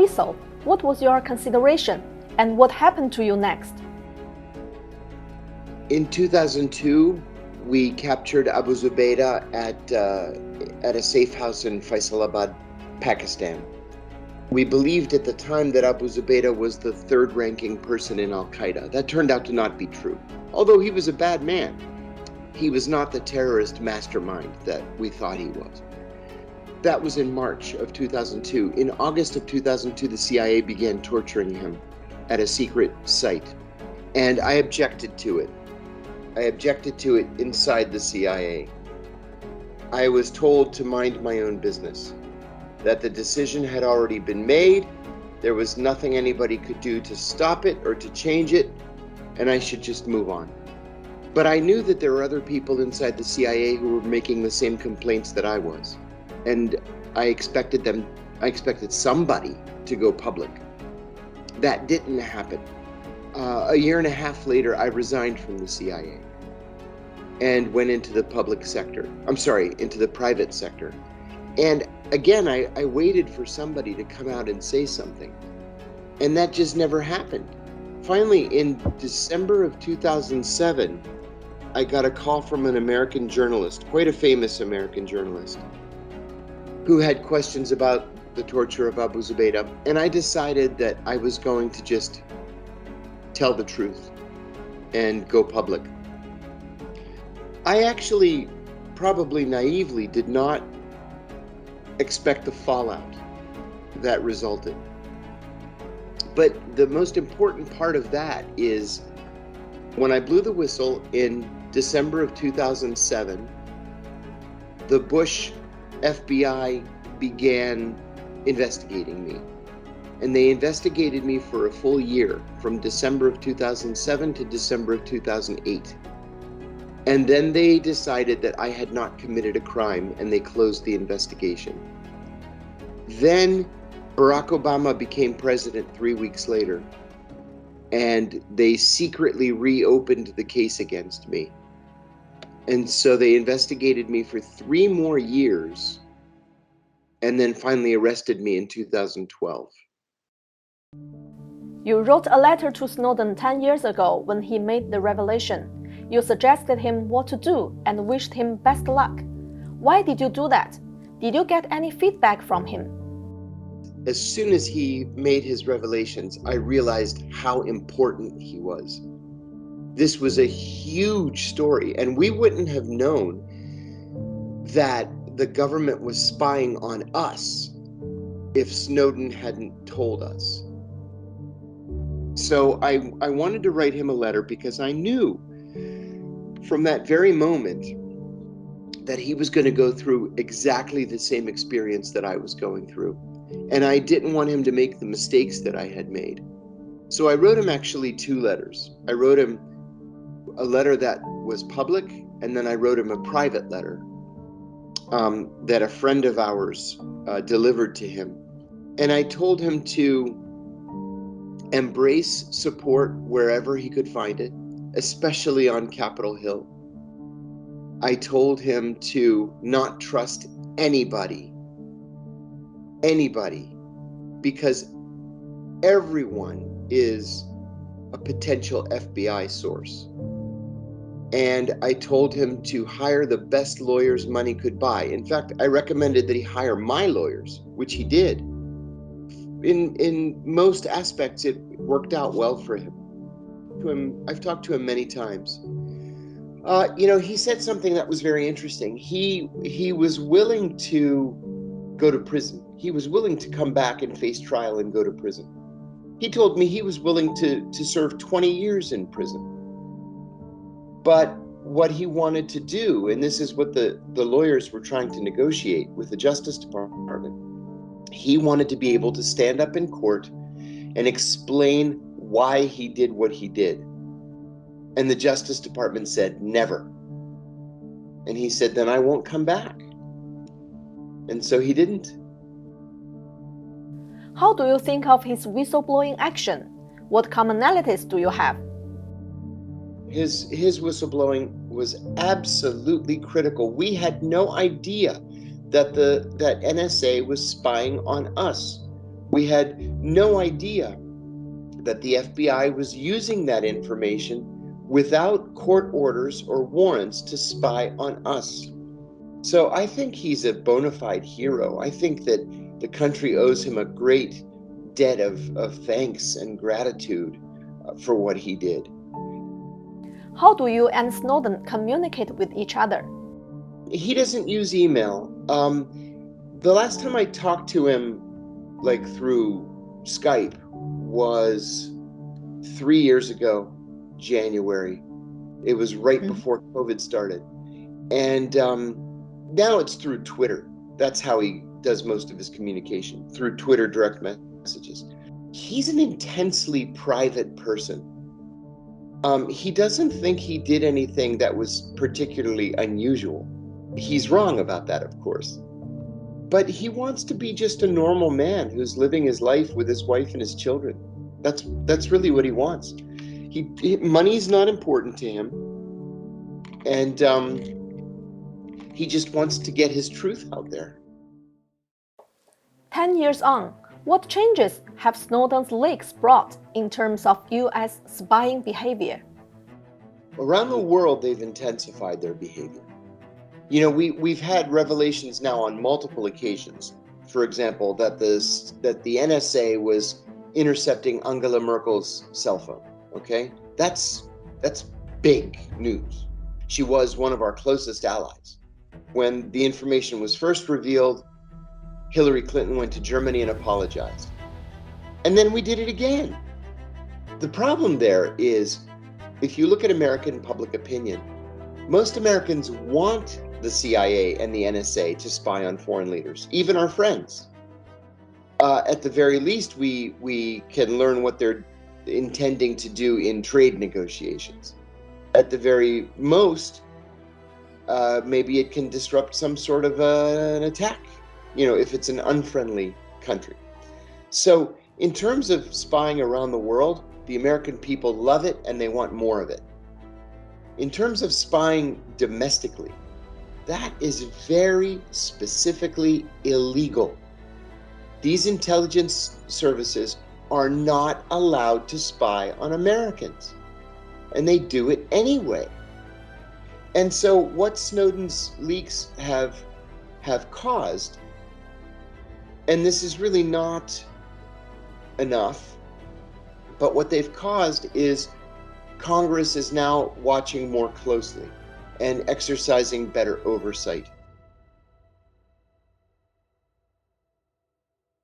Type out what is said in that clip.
whistle, what was your consideration, and what happened to you next? In 2002, we captured Abu Zubaydah at a safe house in Faisalabad, Pakistan. We believed at the time that Abu Zubaydah was the third-ranking person in Al-Qaeda. That turned out to not be true. Although he was a bad man, he was not the terrorist mastermind that we thought he was. That was in March of 2002. In August of 2002, the CIA began torturing him at a secret site, and I objected to it. I objected to it inside the CIA. I was told to mind my own business, that the decision had already been made, there was nothing anybody could do to stop it or to change it, and I should just move on. But I knew that there were other people inside the CIA who were making the same complaints that I was, and I expected somebody to go public. That didn't happen. A year and a half later, I resigned from the CIA and went into the into the private sector. And again, I waited for somebody to come out and say something, and that just never happened. Finally, in December of 2007, I got a call from an American journalist, quite a famous American journalist, who had questions about the torture of Abu Zubaydah, and I decided that I was going to just tell the truth and go public. I actually, probably naively, did not expect the fallout that resulted. But the most important part of that is when I blew the whistle in December of 2007, the Bush FBI began investigating me. And they investigated me for a full year, from December of 2007 to December of 2008. And then they decided that I had not committed a crime, and they closed the investigation. Then Barack Obama became president 3 weeks later, and they secretly reopened the case against me. And so they investigated me for 3 more years, and then finally arrested me in 2012. You wrote a letter to Snowden 10 years ago when he made the revelation. You suggested him what to do and wished him best luck. Why did you do that? Did you get any feedback from him? As soon as he made his revelations, I realized how important he was. This was a huge story, and we wouldn't have known that the government was spying on us if Snowden hadn't told us. So I wanted to write him a letter because I knew from that very moment that he was going to go through exactly the same experience that I was going through. And I didn't want him to make the mistakes that I had made. So I wrote him actually 2 letters. I wrote him a letter that was public, and then I wrote him a private letter that a friend of ours delivered to him. And I told him to embrace support wherever he could find it, especially on Capitol Hill. I told him to not trust anybody, because everyone is a potential FBI source. And I told him to hire the best lawyers money could buy. In fact, I recommended that he hire my lawyers, which he did. In most aspects, it worked out well for him. I've talked to him many times. He said something that was very interesting. He was willing to go to prison. He was willing to come back and face trial and go to prison. He told me he was willing to serve 20 years in prison. But what he wanted to do, and this is what the lawyers were trying to negotiate with the Justice Department, he wanted to be able to stand up in court and explain why he did what he did. And the Justice Department said, never. And he said, then I won't come back. And so he didn't. How do you think of his whistleblowing action? What commonalities do you have? His whistleblowing was absolutely critical. We had no idea that NSA was spying on us. We had no idea that the FBI was using that information without court orders or warrants to spy on us. So I think he's a bona fide hero. I think that the country owes him a great debt of thanks and gratitude for what he did. How do you and Snowden communicate with each other? He doesn't use email. The last time I talked to him, like through Skype, was 3 years ago, January. It was right before COVID started. And now it's through Twitter. That's how he does most of his communication, through Twitter direct messages. He's an intensely private person. He doesn't think he did anything that was particularly unusual. He's wrong about that, of course. But he wants to be just a normal man who's living his life with his wife and his children. That's really what he wants. Money's not important to him. And he just wants to get his truth out there. 10 years on, what changes have Snowden's leaks brought in terms of US spying behavior? Around the world, they've intensified their behavior. You know, we've had revelations now on multiple occasions. For example, that the NSA was intercepting Angela Merkel's cell phone. Okay, that's big news. She was one of our closest allies. When the information was first revealed, Hillary Clinton went to Germany and apologized. And then we did it again. The problem there is, if you look at American public opinion, most Americans want the CIA and the NSA to spy on foreign leaders, even our friends. At the very least, we can learn what they're intending to do in trade negotiations. At the very most, maybe it can disrupt some sort of an attack, you know, if it's an unfriendly country. So in terms of spying around the world, the American people love it and they want more of it. In terms of spying domestically, that is very specifically illegal. These intelligence services are not allowed to spy on Americans, and they do it anyway. And so what Snowden's leaks have caused, and this is really not enough, but what they've caused is Congress is now watching more closely and exercising better oversight.